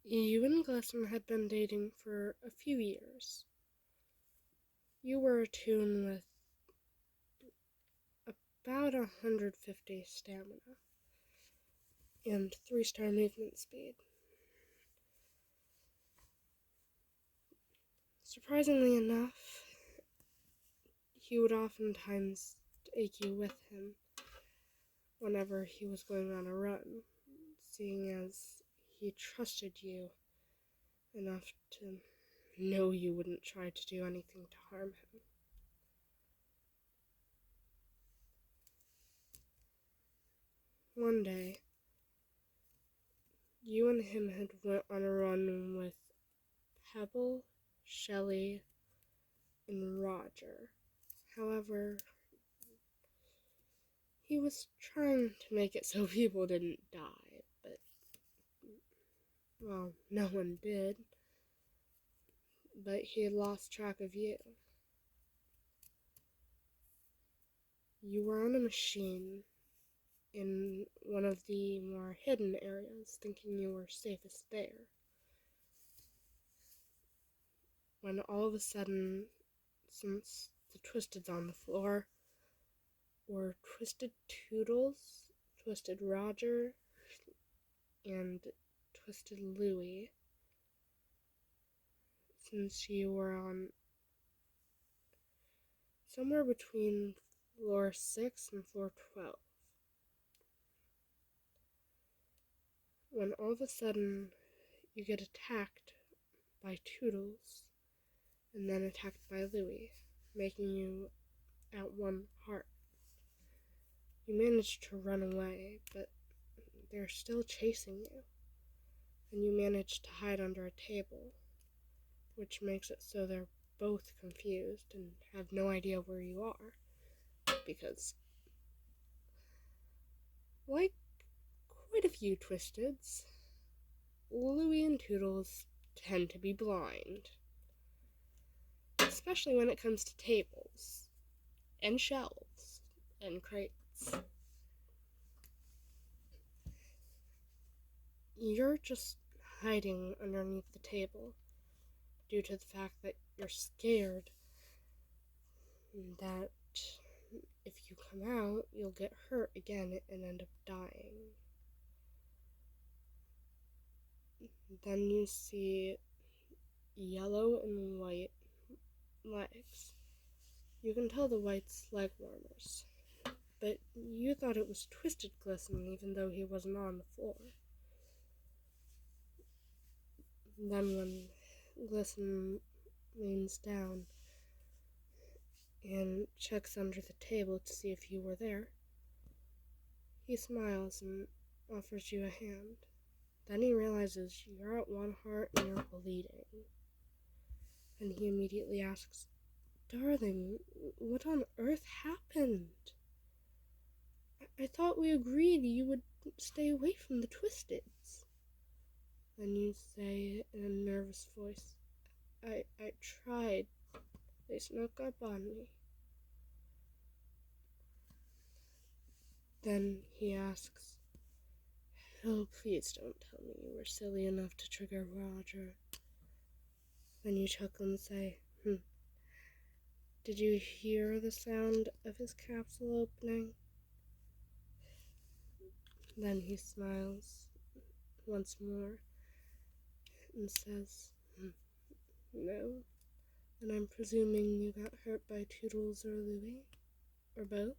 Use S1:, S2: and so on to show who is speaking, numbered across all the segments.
S1: You and Glisten had been dating for a few years. You were attuned with about 150 stamina and 3-star movement speed. Surprisingly enough, he would oftentimes take you with him whenever he was going on a run, seeing as he trusted you enough to know you wouldn't try to do anything to harm him. One day, you and him had went on a run with Pebble, Shelley, and Roger. However, he was trying to make it so people didn't die, but, well, no one did. But he had lost track of you. You were on a machine in one of the more hidden areas, thinking you were safest there, when all of a sudden, since the Twisteds on the floor were Twisted Toodles, Twisted Roger, and Twisted Louie, since you were on somewhere between floor 6 and floor 12. When all of a sudden you get attacked by Toodles and then attacked by Louie, making you at 1 heart. You manage to run away, but they're still chasing you, and you manage to hide under a table, which makes it so they're both confused and have no idea where you are, because, like quite a few Twisteds, Louie and Toodles tend to be blind, especially when it comes to tables, and shelves, and crates. You're just hiding underneath the table due to the fact that you're scared that if you come out, you'll get hurt again and end up dying. Then you see yellow and white legs. You can tell the white's leg warmers, but you thought it was Twisted Glisten even though he wasn't on the floor. Then when Glisten leans down and checks under the table to see if you were there, he smiles and offers you a hand. Then he realizes you're at 1 heart and you're bleeding. And he immediately asks, "Darling, what on earth happened? I thought we agreed you would stay away from the Twisteds." Then you say in a nervous voice, I tried. They snuck up on me." Then he asks, "Oh, please don't tell me you were silly enough to trigger Roger." Then you chuckle and say, "Did you hear the sound of his capsule opening?" Then he smiles once more and says, "No. And I'm presuming you got hurt by Toodles or Louie? Or both?"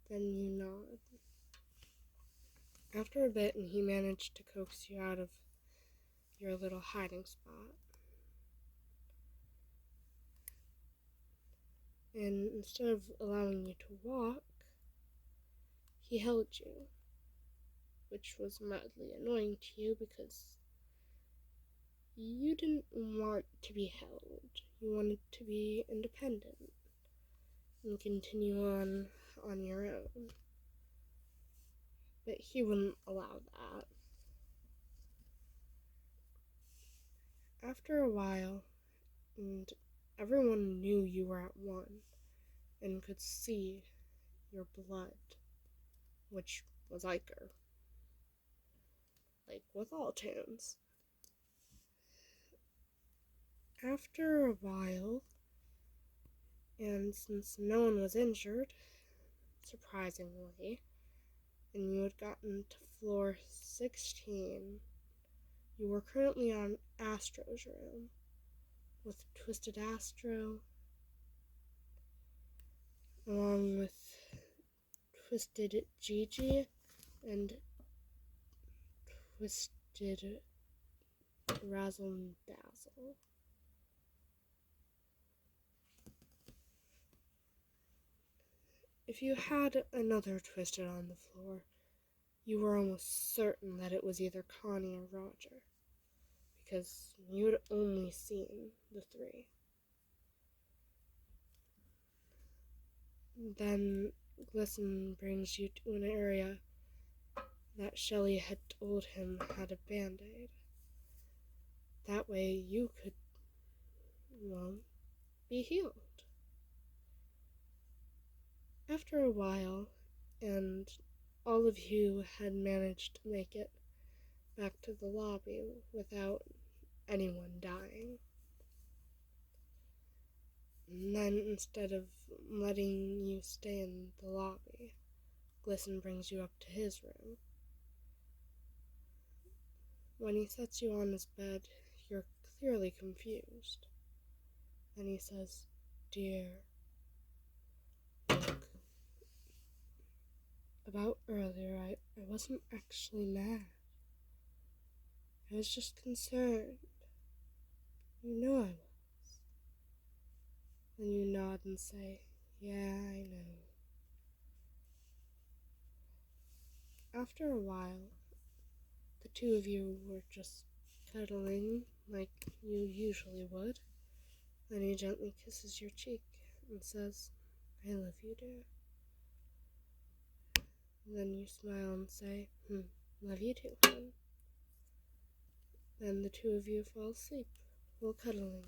S1: Then you nod. After a bit, and he managed to coax you out of your little hiding spot. And instead of allowing you to walk, he held you, which was mildly annoying to you because you didn't want to be held. You wanted to be independent and continue on your own. But he wouldn't allow that. After a while, and everyone knew you were at 1 and could see your blood, which was ichor. like with all tunes. After a while, and since no one was injured, surprisingly, and you had gotten to floor 16, you were currently on Astro's room, with Twisted Astro, along with Twisted Gigi and Twisted Razzle Dazzle. If you had another Twisted on the floor, you were almost certain that it was either Connie or Roger, because you had only seen the three. Then Glisten brings you to an area that Shelley had told him had a band-aid. That way you could, well, be healed. After a while, and all of you had managed to make it back to the lobby without anyone dying. And then instead of letting you stay in the lobby, Glisten brings you up to his room. When he sets you on his bed, you're clearly confused. And he says, "Dear, look, about earlier, I wasn't actually mad. I was just concerned. You know I was." Then you nod and say, "Yeah, I know." After a while, the two of you were just cuddling like you usually would. Then he gently kisses your cheek and says, "I love you, dear." Then you smile and say, "Love you too, hon." Then the two of you fall asleep while cuddling.